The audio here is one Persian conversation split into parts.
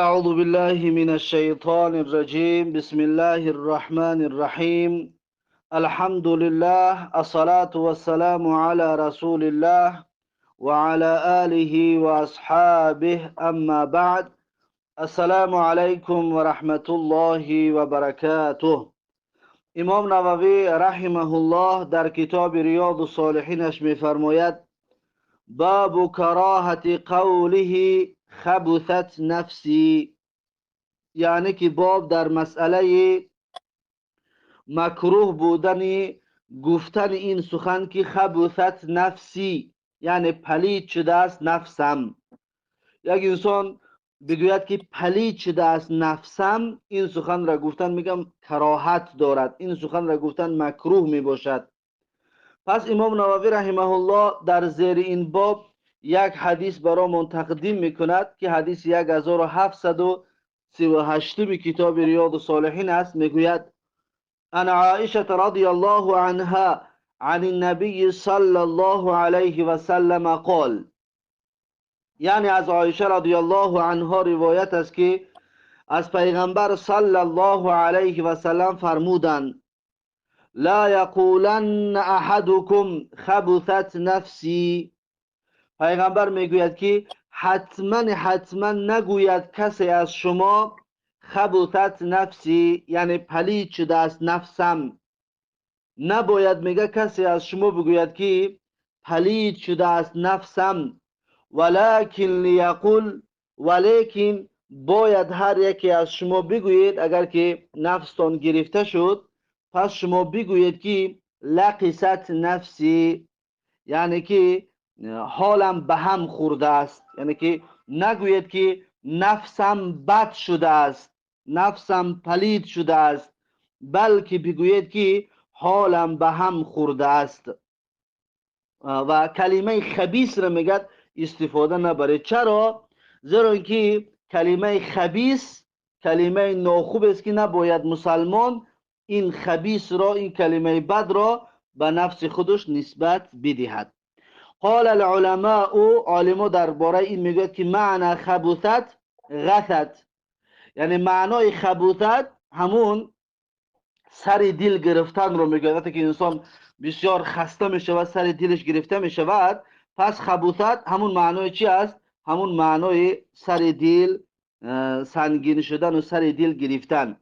أعوذ بالله من الشيطان الرجيم. بسم الله الرحمن الرحيم. الحمد لله، الصلاة والسلام على رسول الله وعلى آله وأصحابه، أما بعد. السلام عليكم ورحمة الله وبركاته. امام نووی رحمه الله در کتاب ریاض الصالحینش می‌فرماید: باب کراهت قوله خبثت نفسی، یعنی که باب در مسئله مکروه بودن گفتن این سخن که خبثت نفسی، یعنی پلید شده است نفسم. یک انسان بگوید که پلید شده است نفسم، این سخن را گفتن میگم کراهت دارد، این سخن را گفتن مکروه می باشد. پس امام نووی رحمه الله در زیر این باب یک حدیث برامون تقدیم میکند که حدیث 1738 کتاب ریاض الصالحین است. میگوید: ان عائشه رضی الله عنها عن النبی صلی الله علیه و سلم قال، یعنی از عایشه رضی الله عنها روایت است که از پیغمبر صلی الله علیه و سلم فرمودند: لا یقولن احدکم خبثت نفسی. پیغمبر میگوید که حتما نگوید کسی از شما خبثت نفسی، یعنی پلید شده است نفسم. نباید میگه کسی از شما بگوید که پلید شده است نفسم، ولکن لیقول، ولیکن باید هر یکی از شما بگوید اگر که نفستان گرفته شد، پس شما بگوید که لقست نفسی، یعنی که حالم به هم خورده است. یعنی که نگوید که نفسم بد شده است، نفسم پلید شده است، بلکه بگوید که حالم به هم خورده است. و کلمه خبیث را میگد استفاده نبرید. چرا؟ زیرا اینکه کلمه خبیث کلمه ناخوب است که نباید مسلمان این خبیث را، این کلمه بد را به نفس خودش نسبت بدهد. قال العلماء، عالما درباره این میگوید که معنی خبثت غثت، یعنی معنای خبثت همون سر دل گرفتن رو میگوید. وقتی که انسان بسیار خسته میشه و سر دلش گرفته میشود، پس خبثت همون معنای چی است؟ همون معنای سر دل سنگین شدن و سر دل گرفتن.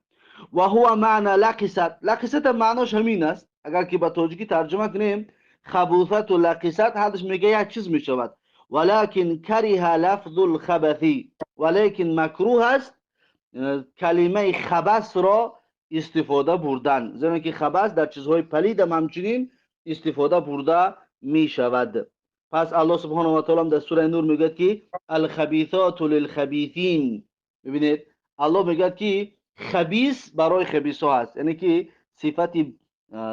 و هو معنی لقست. لقست معناش همین است. اگر که به تاجیکی ترجمه کنیم خبثت و لقست، حدش میگه یک چیز میشود. ولکن کره لفظ الخبثی، ولیکن مکروه است کلمه خبث را استفاده بردن، زیرا که خبث در چیزهای پلید هم همچنین استفاده برده می شود. پس الله سبحانه و تعالی در سوره نور میگه که الخبیثات للخبیثین. ببینید الله میگه که خبیث برای خبیث ها هست، یعنی که صفت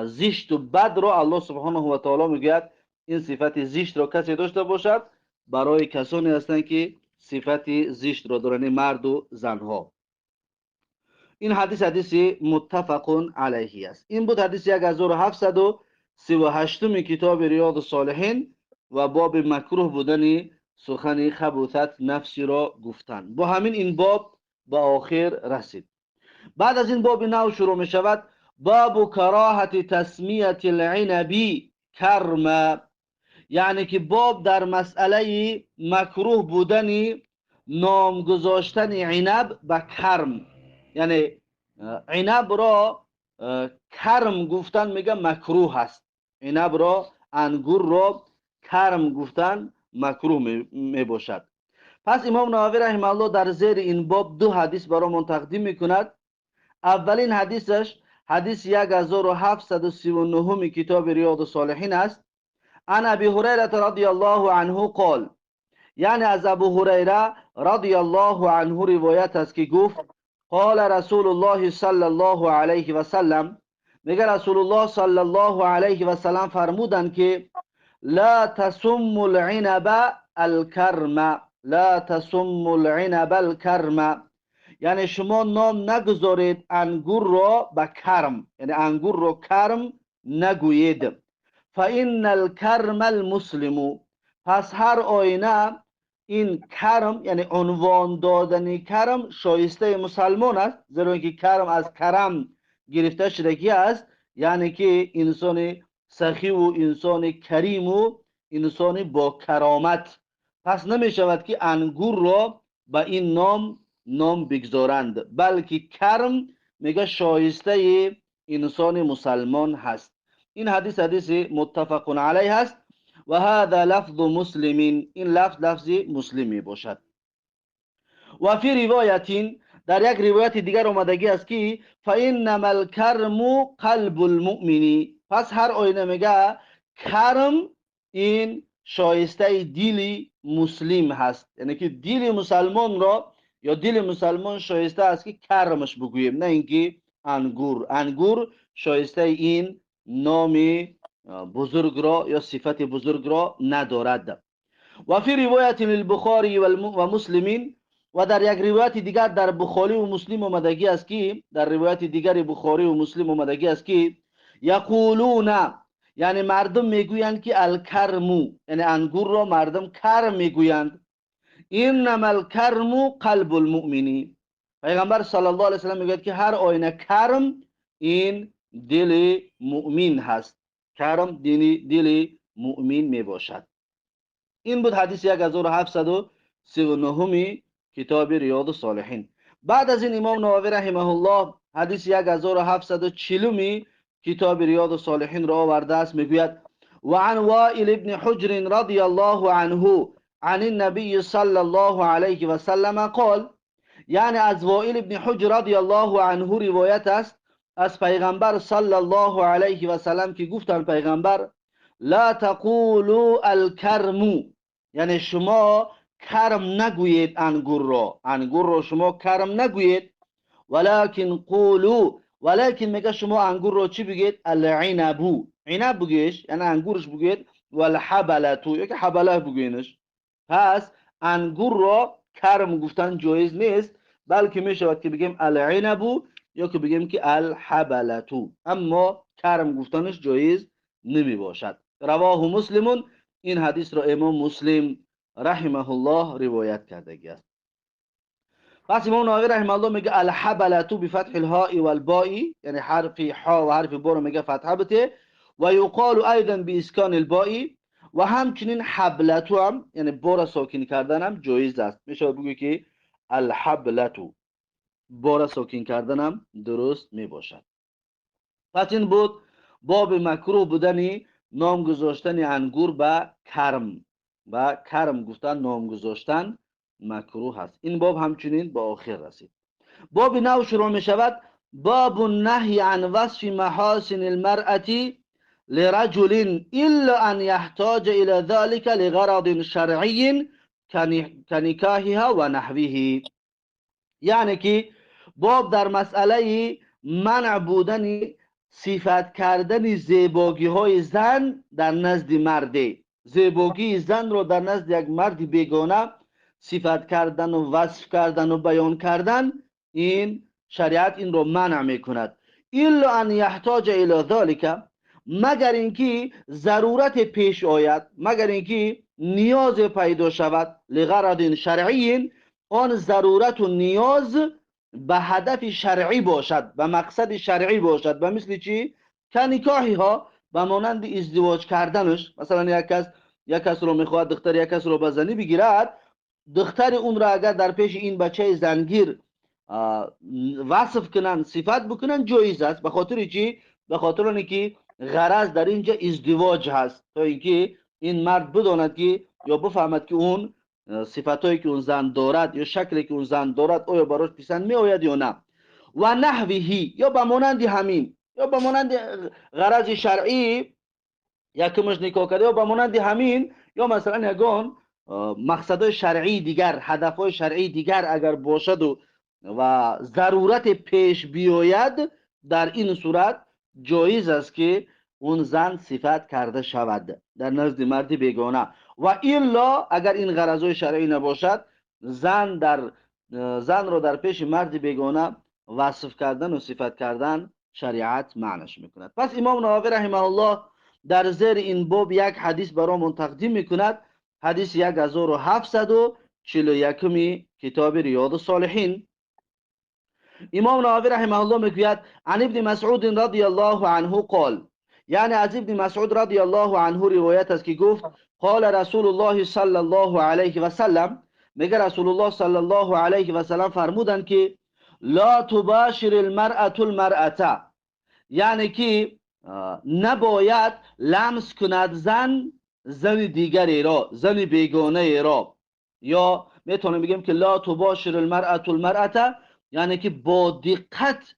زشت و بد را الله سبحانه و تعالی میگه این صفت زشت را کسی داشته باشد برای کسانی هستند که صفت زشت را دارند، مرد و زنها. این حدیث متفق علیه است. این بود حدیث 1738 کتاب ریاض الصالحین و باب مکروه بودن سخن خبثت نفسی را گفتن. با همین این باب به آخر رسید. بعد از این باب نو شروع می شود: باب کراهت تسمیت العنبی کرم، یعنی که باب در مسئله مکروه بودن نام گذاشتن عنب به کرم. یعنی عنب را کرم گفتن میگه مکروه است. عنب را، انگور را کرم گفتن مکروه می باشد. پس امام نووی رحمه الله در زیر این باب دو حدیث برامون تقدیم میکند. اولین حدیثش حدیث 1739 کتاب ریاض الصالحین است. عن ابی هریره رضی الله عنه قال، یعنی از ابو هریره رضی الله عنه روایت است که گفت: قال رسول الله صلی الله علیه و سلم، میگه رسول الله صلی الله علیه و سلم فرمودند که لا تسم العنب الکرم، لا تسم العنب الکرم، یعنی شما نام نگذارید انگور را به کرم، یعنی انگور را کرم نگویید. فإن الکرم المسلم، پس هر آینه این کرم یعنی عنوان دادن کرم شایسته مسلمان است، زیرا که کرم از کرم گرفته شده است، یعنی که انسان سخی و انسان کریم و انسان با کرامت. پس نمی شود که انگور را به این نام بگذارند، بلکه کرم میگه شایسته انسان مسلمان هست. این حدیث متفق علیه است و هذا لفظ مسلم، این لفظ مسلمی باشد. و فی روایت، در یک روایت دیگر آمدگی است که فانما الکرم قلب المؤمن، پس هر آینه میگه کرم این شایسته دل مسلم هست، یعنی که دل مسلمان را یا دل مسلمان شایسته است که کرمش بگوییم، نه اینکه انگور شایسته این نام بزرگ را یا صفت بزرگ را ندارد. و فی روایت البخاری و مسلمین، و در یک روایت دیگر در بخاری و مسلم آمدگی است که در روایت دیگر بخاری و مسلم آمدگی است که یقولون، یعنی مردم میگویند که الکرمو، یعنی انگور را مردم کرم میگویند. انما الکرم قلب المؤمنی، پیغمبر صلی الله علیه و سلم میگوید که هر آینه کرم این دل مؤمن هست، کرم دل مؤمن میباشد. این بود حدیث 1739 کتاب ریاض الصالحین. بعد از این امام نووی رحمه الله حدیث 1740 کتاب ریاض الصالحین را آورده است، میگوید و عن وائل ابن حجر رضی الله عنه عن النبي صلی الله علیه و سلم قال، یعنی از وائل ابن حجر رضی الله عنه روایت است از پیغمبر صلی الله علیه و سلم که گفتند پیغمبر لا تقولوا الکرم، یعنی شما کرم نگویید انگور را شما کرم نگویید، ولکن قولوا، ولکن میگه شما انگور را چی بگید؟ العنب، عنب بگیش یعنی انگورش بگید، والحبلتو یا که حبله بگوینش. پس انگور را کرم گفتن جایز نیست، بلکه میشود که بگیم العنب یا که بگیم که الحبلتو، اما کرم گفتنش جایز نمی باشد. رواه مسلمون، این حدیث را امام مسلم رحمه الله روایت کرده است. پس امام نووی رحمه الله میگه الحبلتو بفتح الهاء والباء، یعنی حرف حا و حرف با رو میگه فتحه بده، و یقال ایضا باسکان الباء، و همچنین حبلتو هم یعنی با را ساکن کردن هم جایز است، میشه بگویی که الحبلتو، با را ساکن کردن هم درست میباشد. پس این بود باب مکروه بودن نام گذاشتن انگور به کرم گفتن نام گذاشتن مکروه هست. این باب همچنین به آخر رسید. باب نو شروع می شود باب النهی عن وصف محاسن المرأة لرجل الا ان يحتاج الى ذلك لغرض شرعي كنكاحها و نحوه، یعنی که باب در مسئله منع بودن صفت کردن زیباگی های زن در نزد مرده، زیباگی زن رو در نزد یک مرد بیگانه صفت کردن و وصف کردن و بیان کردن، این شریعت این رو منع میکند. الا ان یحتاج الی ذلك، مگر اینکه ضرورت پیش آید، مگر اینکه نیاز پیدا شود، لغرض شرعی، آن ضرورت و نیاز به هدف شرعی باشد، به مقصد شرعی باشد، به مثل چی؟ که نکاحی ها، به مانند ازدواج کردنش. مثلا یک کس رو میخواهد دختر یک کس رو به زنی بگیرد، دختر اون را اگر در پیش این بچه زنگیر وصف کنن، صفت بکنن، جایز است. به خاطر چی؟ به خاطر اینکه غرض در اینجا ازدواج هست، تا اینکه این مرد بداند که یا بفهمد که اون صفتایی که اون زن دارد یا شکلی که اون زن دارد آیا براش پسند می آید یا نه. و نحوهی، یا به مانند همین، یا به مانند غرض شرعی یکمش نکاح کرده، یا به مانند همین، یا مثلا یگان مقصد شرعی دیگر، هدفهای شرعی دیگر اگر باشد و ضرورت پیش بیاید، در این صورت جایز است که اون زن صفت کرده شود در نزد مرد بیگانه. و الا اگر این غرضهای شرعی نباشد، زن را در پیش مرد بیگانه وصف کردن و صفت کردن شریعت معنیش میکند. پس امام نووی رحمه الله در زیر این باب یک حدیث برامون تقدیم میکند، حدیث 1741 41 کتاب ریاض الصالحین. امام نووی رحمه الله میگوید عن ابن مسعود رضی الله عنه قال، یعنی از ابن مسعود رضی الله عنه روایت است که گفت قال رسول الله صلی الله علیه و سلم، میگه رسول الله صلی الله علیه و سلم فرمودند که لا تباشر المرأة المرأة، یعنی که نباید لمس کند زن دیگری را، زن بیگانه را. یا میتونیم بگیم که لا تباشر المرأة المرأة، یعنی که با دقت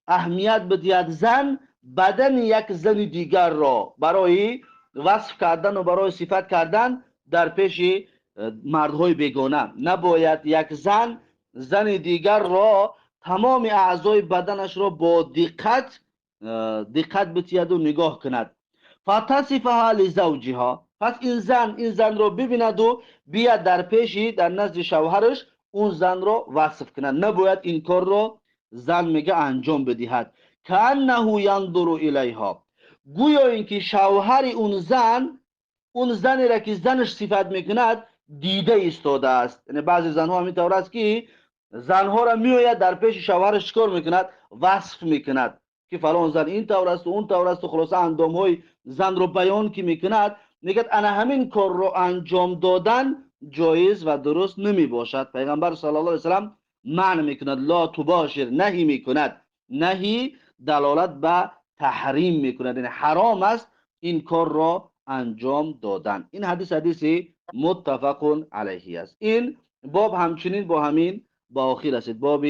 اهمیت بدهد زن بدن یک زن دیگر را برای وصف کردن و برای صفت کردن در پیش مردهای بیگانه. نباید یک زن دیگر را تمام اعضای بدنش را با دقت بتید و نگاه کند. فتصفها لزوجها، پس این زن را ببیند و بیاد در پیشی در نزد شوهرش اون زن را وصف کند. نباید این کار را زن میگه انجام بدهد. کانه ینظر الیها، گویا اینکه شوهر اون زنی را که زنش صفت میکند دیده ایستاده است. یعنی بعضی زنها همین طور است که زنها را میآید در پیش شوهرش کار میکند، وصف میکند که فلان زن این طور است و اون طور است و خلاصه اندامهای زن رو بیان که میکند. میگه انا همین کار رو انجام دادن جایز و درست نمی باشد. پیغمبر صلی الله علیه و سلم معنی میکند لا تباشر، نهی میکند. نهی دلالت به تحریم میکند، یعنی حرام است این کار را انجام دادن. این حدیث متفق علیه است. این باب همچنین با همین با آخر است، باب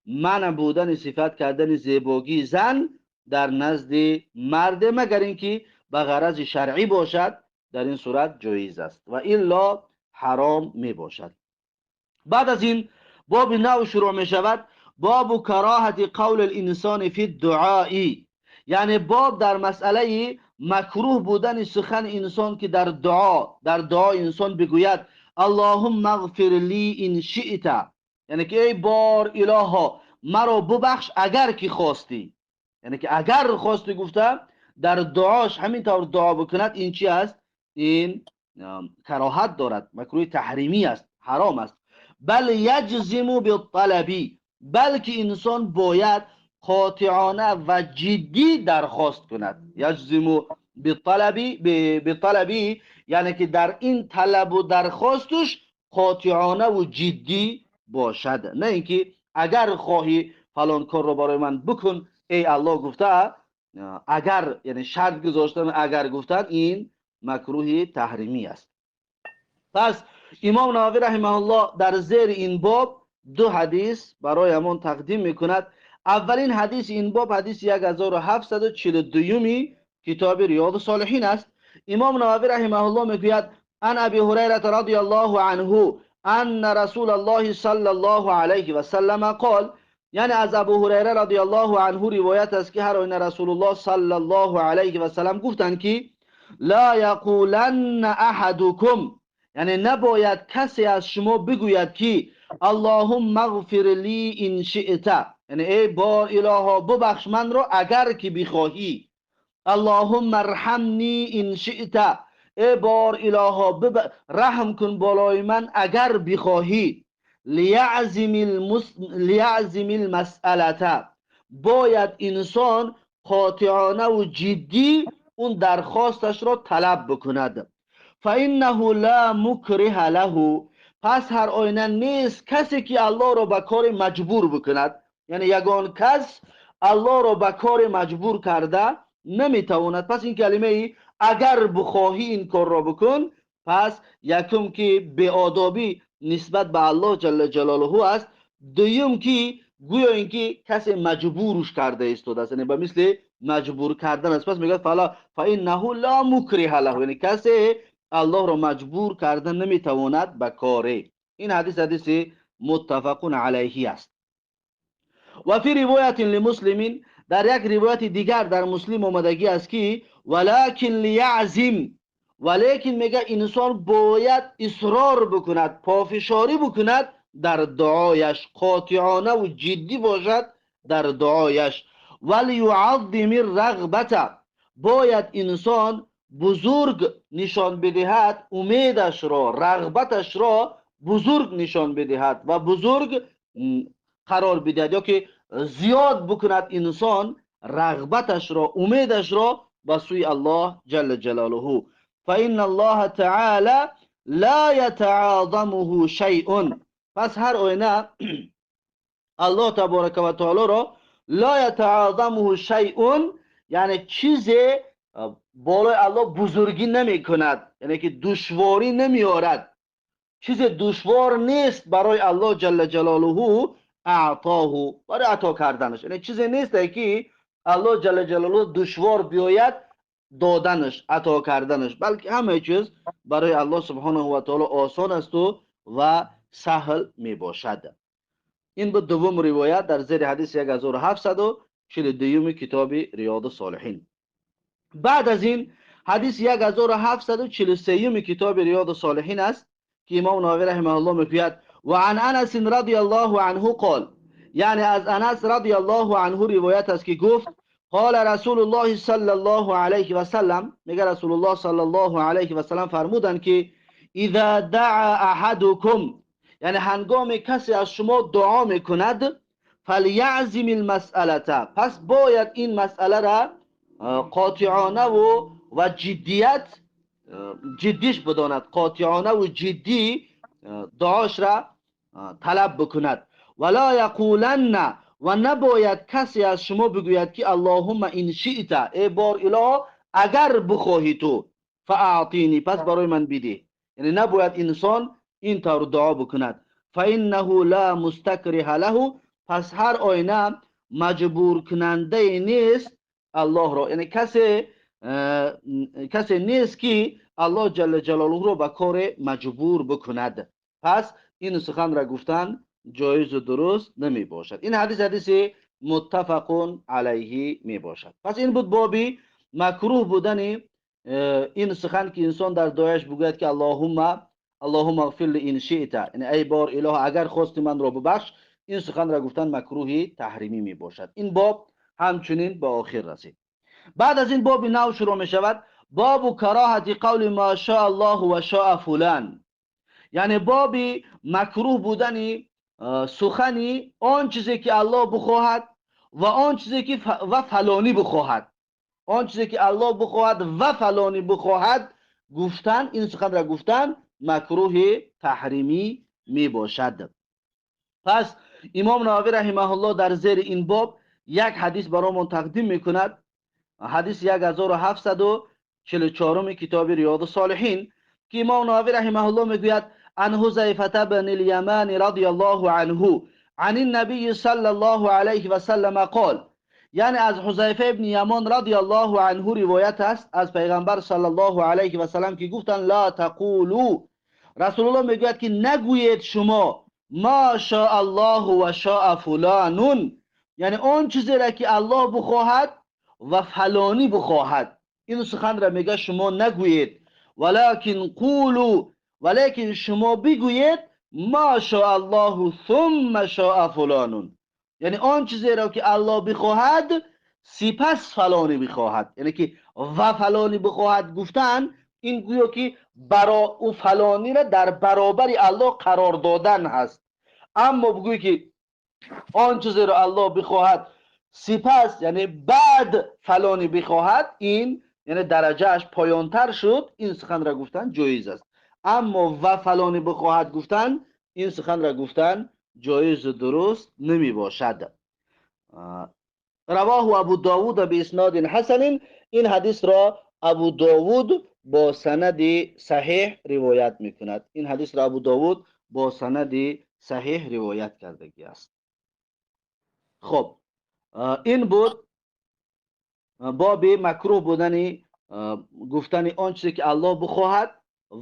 منع بودن صفت کردن زیبایی زن در نزد مرد مگر اینکه به غرض شرعی باشد، در این صورت جایز است و الا حرام می باشد. بعد از این باب نو شروع می شود، باب کراهت قول الانسان فی الدعاء، یعنی باب در مسئله مکروه بودن سخن انسان که در دعا انسان بگوید اللهم اغفر لی ان شئت، یعنی که ای بار الها مرا ببخش اگر که خواستی. یعنی که اگر خواستی گفته در دعاش همین طور دعا بکند، این چی است؟ این کراهت دارد، مکروه تحریمی است، حرام است. بل یجزم بالطلبی، بلکه انسان باید قاطعانه و جدی درخواست کند. یجزم بالطلبی یعنی که در این طلب و درخواستش قاطعانه و جدی باشد، نه اینکه اگر خواهی فلان کار رو برای من بکن ای الله گفته اگر، یعنی شرط گذاشتن اگر گفتن، این مکروه تحریمی است. پس امام نووی رحمه الله در زیر این باب دو حدیث برایمان تقدیم میکند. اولین حدیث این باب حدیث 1742 کتاب ریاض الصالحین است. امام نووی رحمه الله میگوید عن ابی هریره رضی الله عنه ان رسول الله صلی الله علیه و سلم قال، یعنی از ابو هریره رضی الله عنه روایت است که هر آینه رسول الله صلی الله علیه و سلم گفتند که لا یقولن احدکم، یعنی نباید کسی از شما بگوید که اللهم اغفر لی ان شئت، یعنی ای بار الها ببخش من را اگر که بخواهی. اللهم ارحمنی ان شئت، ای بار الها رحم کن بالای من اگر بخواهی. لیعزم المسئله، باید انسان قاطعانه و جدی اون درخواستش را طلب بکند. فانه لا مکره له، پس هر آینه نیست کسی که الله را به کار مجبور بکند. یعنی یگان کس الله را به کار مجبور کرده نمیتواند. پس این کلمه اگر بخواهی این کار را بکن، پس یکم که بی‌آدابی نسبت به الله جل جلاله است، دوم که گویا اینکه کسی مجبورش کرده ایستاده است، یعنی به مثل مجبور کردن است. پس میگه فانه لا مکره له، یعنی کسی الله را مجبور کردن نمیتواند به کار. این حدیث متفق علیه است. و فی روایت لمسلم، در یک روایت دیگر در مسلم آمدگی است که ولکن لیعزم، ولیکن میگه انسان باید اصرار بکند، پافشاری بکند در دعایش، قاطعانه و جدی باشد در دعایش. ولیعظم الرغبت، باید انسان بزرگ نشان بدهد امیدش را، رغبتش را بزرگ نشان بدهد و بزرگ قرار بدهد، یا که زیاد بکند انسان رغبتش را، امیدش را به سوی الله جل جلاله. فإن الله تعالی لا يتعاظمه شیء. پس هر آینه الله تبارک و تعالی را لا يتعاظمه شیء، یعنی چیزی بالای الله بزرگی نمی کند، یعنی که دشواری نمی آرد، چیز دشوار نیست برای الله جل جلاله اعطاه، برای عطا کردنش. یعنی چیزی نیست که الله جل جلاله دشوار بیاید دادنش، عطا کردنش، بلکه همه چیز برای الله سبحانه و تعالی آسان است و سهل می باشد. این بود دوم روایت در زیر حدیث 1742 کتاب ریاض الصالحین. بعد از این حدیث 1743 کتاب ریاض الصالحین است که امام نووی رحمه الله میگوید و عن انس رضی الله عنه قال، یعنی از انس رضی الله عنه روایت است که گفت قال رسول الله صلی الله علیه و سلم، میگه رسول الله صلی الله علیه و سلم فرمودند که اذا دعا احدکم، یعنی هنگام کسی از شما دعا میکند، فلیعزم المسئله، پس باید این مسئله را قاطعانه و جدیت جدیش بداند، قاطعانه و جدی دعاش را طلب بکند. ولا یقولن، و نباید کسی از شما بگوید که اللهم ان شئت، ای بار اله اگر بخواهی تو، فاعطینی، پس برای من بده. یعنی نباید انسان این طور دعا بکند. فانه لا مستکره له، پس هر آینه مجبور کننده نیست الله را، یعنی کسی نیست که الله جل جلاله رو به کار مجبور بکند. پس این سخن را گفتن جایز و درست نمی باشد. این حدیث متفق علیه می باشد. پس این بود بابی مکروه بودن این سخن که انسان در دعایش بگوید که اللهم اغفر لی ان شئت، یعنی ای بار اله اگر خواستی من را ببخش. این سخن را گفتن مکروه تحریمی می باشد. این باب همچنین به آخر رسید. بعد از این باب نو شروع می شود، باب کراهت قول ما شاء الله و شاء فلان، یعنی باب مکروه بودن سخنی آن چیزی که الله بخواهد و آن چیزی که و فلانی بخواهد، آن چیزی که الله بخواهد و فلانی بخواهد گفتن، این سخن را گفتن مکروه تحریمی می باشد. پس امام نووی رحمه الله در زیر این باب یک حدیث برامون تقدیم میکند، حدیث 1744 کتاب ریاض الصالحین که امام نووی رحمه الله میگوید عن حذیفه بن الیمان رضی الله عنه عن النبی صلی الله علیه و سلم قال، یعنی از حذیفه ابن یمان رضی الله عنه روایت است از پیغمبر صلی الله علیه و سلم که گفتن لا تقولوا، رسول الله میگوید که نگویید شما ما شاء الله و شاء فلان، یعنی اون چیزی را که الله بخواهد و فلانی بخواهد، این سخن را میگه شما نگویید. ولکن قولوا، ولیکن شما بگویید ما شاء الله ثم شاء فلان، یعنی آن چیزی را که الله بخواهد سپس فلانی بخواهد، یعنی که و فلانی بخواهد گفتن این گویا که برا او فلانی را در برابر الله قرار دادن هست. اما بگویی که آن چیزی را الله بخواهد سپس یعنی بعد فلانی بخواهد، این یعنی درجهش پایانتر شد، این سخن را گفتن جایز است. اما و فلانی بخواهد گفتن، این سخن را گفتن جایز و درست نمی باشد. رواه ابو داود به اسناد حسن، این حدیث را ابو داود با سند صحیح روایت می کند. این حدیث را ابو داود با سند صحیح روایت کردگی است. خب این بود باب مکروه بودن گفتن آن چیزی که الله بخواهد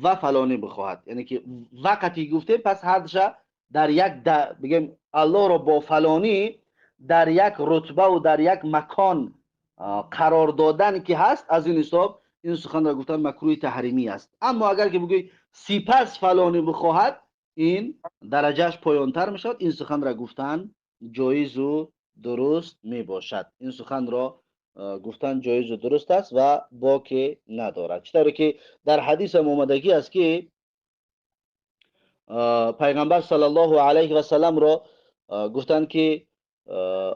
و فلانی بخواهد، یعنی که وقتی گفته پس هرچه در یک بگیم الله را با فلانی در یک رتبه و در یک مکان قرار دادن که هست، از این حساب این سخن را گفتن مکروه تحریمی است. اما اگر که بگوی سپس فلانی بخواهد، این درجهش پایانتر میشد، این سخن را گفتن جایز و درست می باشد. این سخن را گفتن جایز و درست است و باکی ندارد، چطوری که در حدیث هم اومدگی است که پیغمبر صلی الله علیه و سلم را گفتند که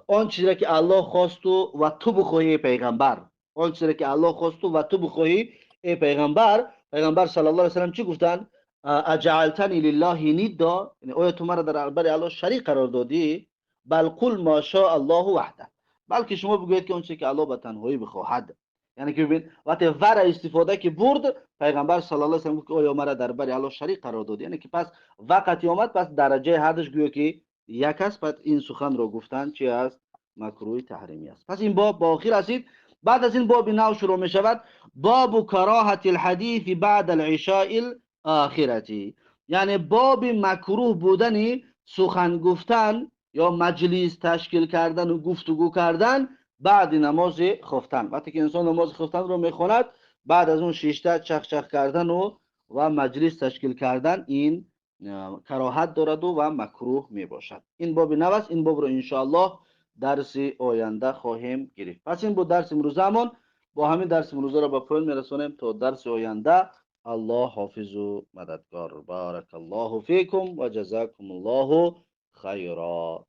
آن چیزی که الله خواست و تو بخواهی پیغمبر، آن چیزی که الله خواست و تو بخواهی ای پیغمبر. پیغمبر صلی الله علیه و سلم چی گفتند؟ اجعلتنی لله ندا، یعنی آیا تو مرا در برابر الله شریک قرار دادی؟ بل قل ما شاء الله وحده، بلکه شما بگویید که اون چیزی که الله به تنهایی بخواهد. یعنی که ببین وقتی ور استفاده که برد، پیغمبر صلی الله علیه و سلم گفت آیا مرا در برابر الله شریک قرار دادی؟ یعنی که پس وقتی آمد پس درجه حدش گویا که یک است، پس این سخن رو گفتن چی است؟ مکروه تحریمی است. پس این باب با آخر رسید. بعد از این باب نو شروع می شود، باب کراهت الحدیث بعد العشاء الاخرتی، یعنی باب مکروه بودن سخن گفتن یا مجلس تشکیل کردن و گفتگو کردن بعد نماز خفتن. وقتی که انسان نماز خفتن رو میخواند، بعد از اون شیشته چخ چخ کردن و مجلس تشکیل کردن، این کراهت دارد و مکروه می باشد. این باب نو است. این باب رو انشاءالله درس آینده خواهیم گرفت. پس این بود درس امروزمون. با همین درس امروزه را به پایان میرسونیم تا درس آینده. الله حافظ و مددگار. بارک الله فیکم و جزاکم الله خیرا.